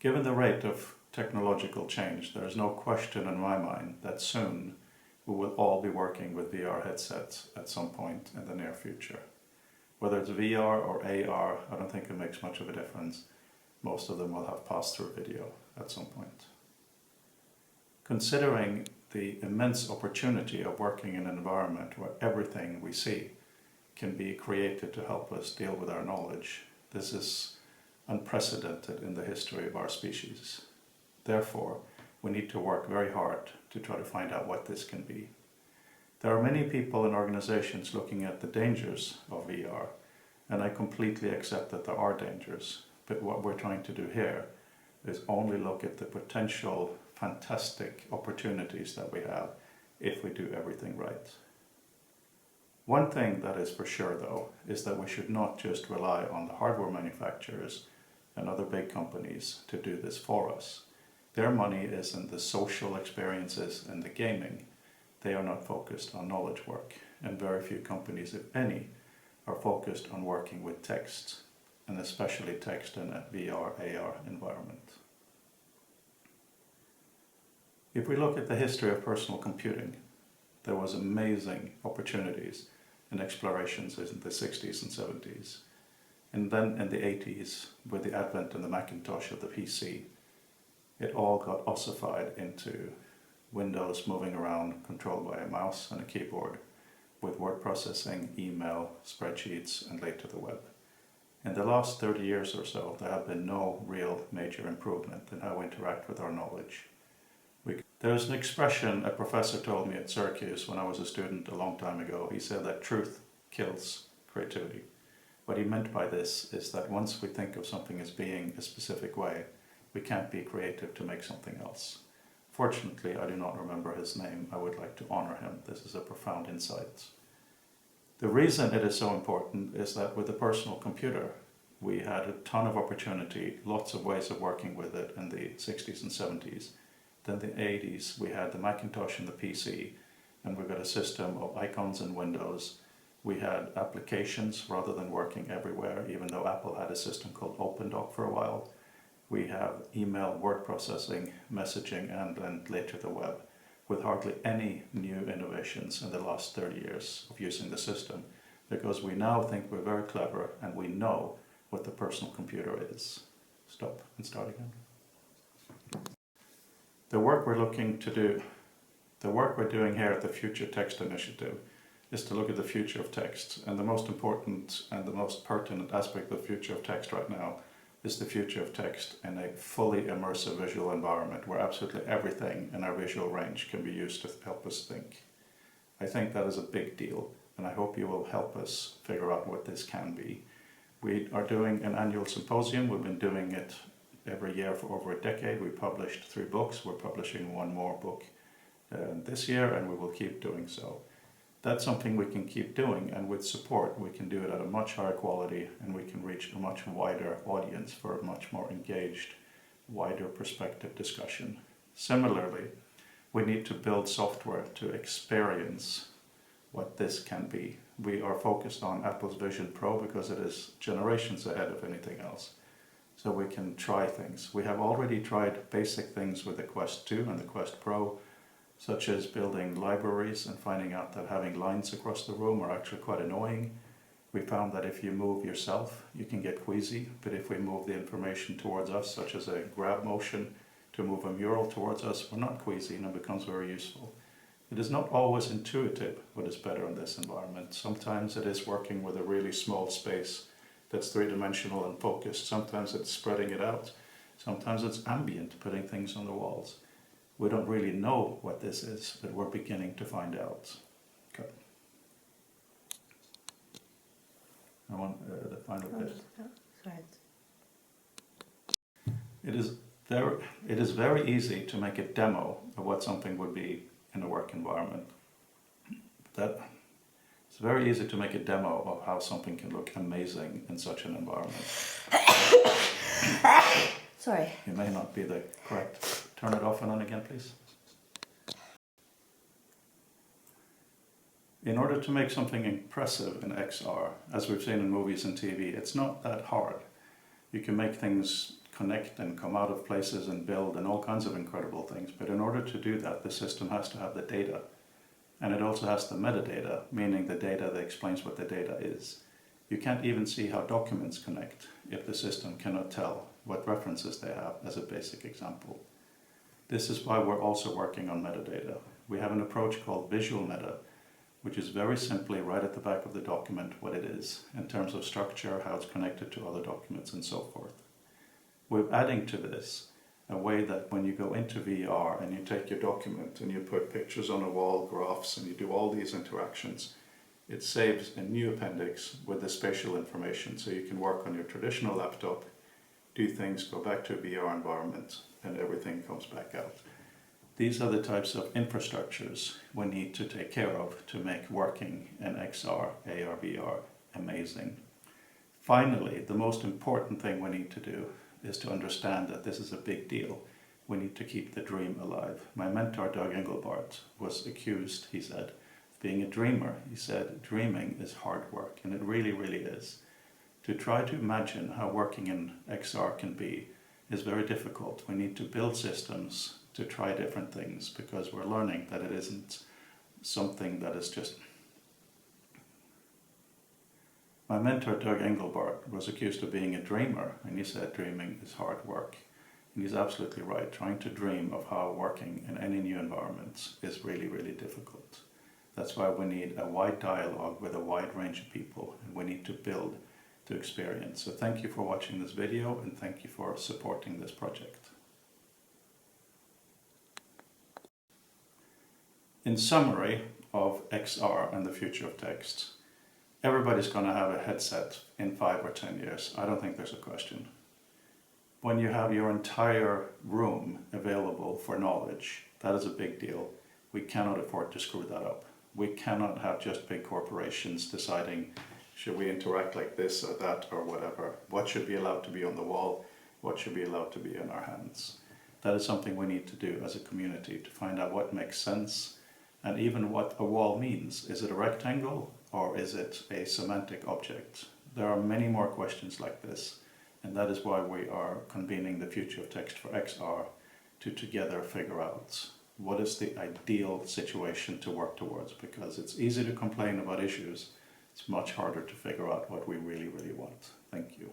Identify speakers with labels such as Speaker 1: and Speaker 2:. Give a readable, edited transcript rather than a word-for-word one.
Speaker 1: Given the rate of technological change, there is no question in my mind that soon we will all be working with VR headsets at some point in the near future. Whether it's VR or AR, I don't think it makes much of a difference. Most of them will have pass-through video at some point. Considering the immense opportunity of working in an environment where everything we see can be created to help us deal with our knowledge, this is unprecedented in the history of our species. Therefore, we need to work very hard to try to find out what this can be. There are many people and organizations looking at the dangers of VR, and I completely accept that there are dangers, but what we're trying to do here is only look at the potential fantastic opportunities that we have if we do everything right. One thing that is for sure though, is that we should not just rely on the hardware manufacturers and other big companies to do this for us. Their money is in the social experiences and the gaming. They are not focused on knowledge work, and very few companies, if any, are focused on working with text, and especially text in a VR, AR environment. If we look at the history of personal computing, there was amazing opportunities and explorations in the 60s and 70s. And then in the 80s, with the advent of the Macintosh of the PC, it all got ossified into Windows moving around, controlled by a mouse and a keyboard, with word processing, email, spreadsheets, and later the web. In the last 30 years or so, there have been no real major improvement in how we interact with our knowledge. There's an expression a professor told me at Syracuse when I was a student a long time ago. He said that truth kills creativity. What he meant by this is that once we think of something as being a specific way, we can't be creative to make something else. Fortunately, I do not remember his name. I would like to honor him. This is a profound insight. The reason it is so important is that with the personal computer, we had a ton of opportunity, lots of ways of working with it in the 60s and 70s. Then in the 80s, we had the Macintosh and the PC, and we got a system of icons and windows. We had applications rather than working everywhere, even though Apple had a system called OpenDoc for a while. We have email, word processing, messaging, and then later the web, with hardly any new innovations in the last 30 years of using the system, because we now think we're very clever and we know what the personal computer is. Stop and start again. The work we're doing here at the Future Text Initiative is to look at the future of text, and the most important and the most pertinent aspect of the future of text right now is the future of text in a fully immersive visual environment where absolutely everything in our visual range can be used to help us think. I think that is a big deal, and I hope you will help us figure out what this can be. We are doing an annual symposium. We've been doing it every year for over a decade. We published 3 books. We're publishing 1 more book this year, and we will keep doing so. That's something we can keep doing, and with support we can do it at a much higher quality, and we can reach a much wider audience for a much more engaged, wider perspective discussion. Similarly, we need to build software to experience what this can be. We are focused on Apple's Vision Pro because it is generations ahead of anything else. So we can try things. We have already tried basic things with the Quest 2 and the Quest Pro, such as building libraries and finding out that having lines across the room are actually quite annoying. We found that if you move yourself, you can get queasy, but if we move the information towards us, such as a grab motion to move a mural towards us, we're not queasy, and it becomes very useful. It is not always intuitive what is better in this environment. Sometimes it is working with a really small space that's 3-dimensional and focused. Sometimes it's spreading it out. Sometimes it's ambient, putting things on the walls. We don't really know what this is, but we're beginning to find out. Okay. I want the final bit. It is very easy to make a demo of what something would be in a work environment. It's very easy to make a demo of how something can look amazing in such an environment.
Speaker 2: Sorry.
Speaker 1: It may not be the correct. Turn it off and on again, please. In order to make something impressive in XR, as we've seen in movies and TV, it's not that hard. You can make things connect and come out of places and build and all kinds of incredible things. But in order to do that, the system has to have the data. And it also has the metadata, meaning the data that explains what the data is. You can't even see how documents connect if the system cannot tell what references they have, as a basic example. This is why we're also working on metadata. We have an approach called visual meta, which is very simply right at the back of the document what it is, in terms of structure, how it's connected to other documents, and so forth. We're adding to this a way that when you go into VR and you take your document and you put pictures on a wall, graphs, and you do all these interactions, it saves a new appendix with the spatial information, so you can work on your traditional laptop, do things, go back to a VR environment, and everything comes back out. These are the types of infrastructures we need to take care of to make working in XR, AR, VR amazing. Finally, the most important thing we need to do is to understand that this is a big deal. We need to keep the dream alive. My mentor, Doug Engelbart, was accused, he said, of being a dreamer. He said, dreaming is hard work, and it really, really is. To try to imagine how working in XR can be is very difficult. We need to build systems to try different things, because we're learning that it isn't something that is just... My mentor, Doug Engelbart, was accused of being a dreamer, and he said dreaming is hard work. And he's absolutely right. Trying to dream of how working in any new environment is really, really difficult. That's why we need a wide dialogue with a wide range of people, and we need to build to experience. So thank you for watching this video, and thank you for supporting this project. In summary of XR and the future of text, everybody's going to have a headset in 5 or 10 years. I don't think there's a question. When you have your entire room available for knowledge, that is a big deal. We cannot afford to screw that up. We cannot have just big corporations deciding, should we interact like this or that or whatever? What should be allowed to be on the wall? What should be allowed to be in our hands? That is something we need to do as a community, to find out what makes sense, and even what a wall means. Is it a rectangle or is it a semantic object? There are many more questions like this, and that is why we are convening the Future of Text for XR to together figure out what is the ideal situation to work towards, because it's easy to complain about issues. It's much harder to figure out what we really, really want. Thank you.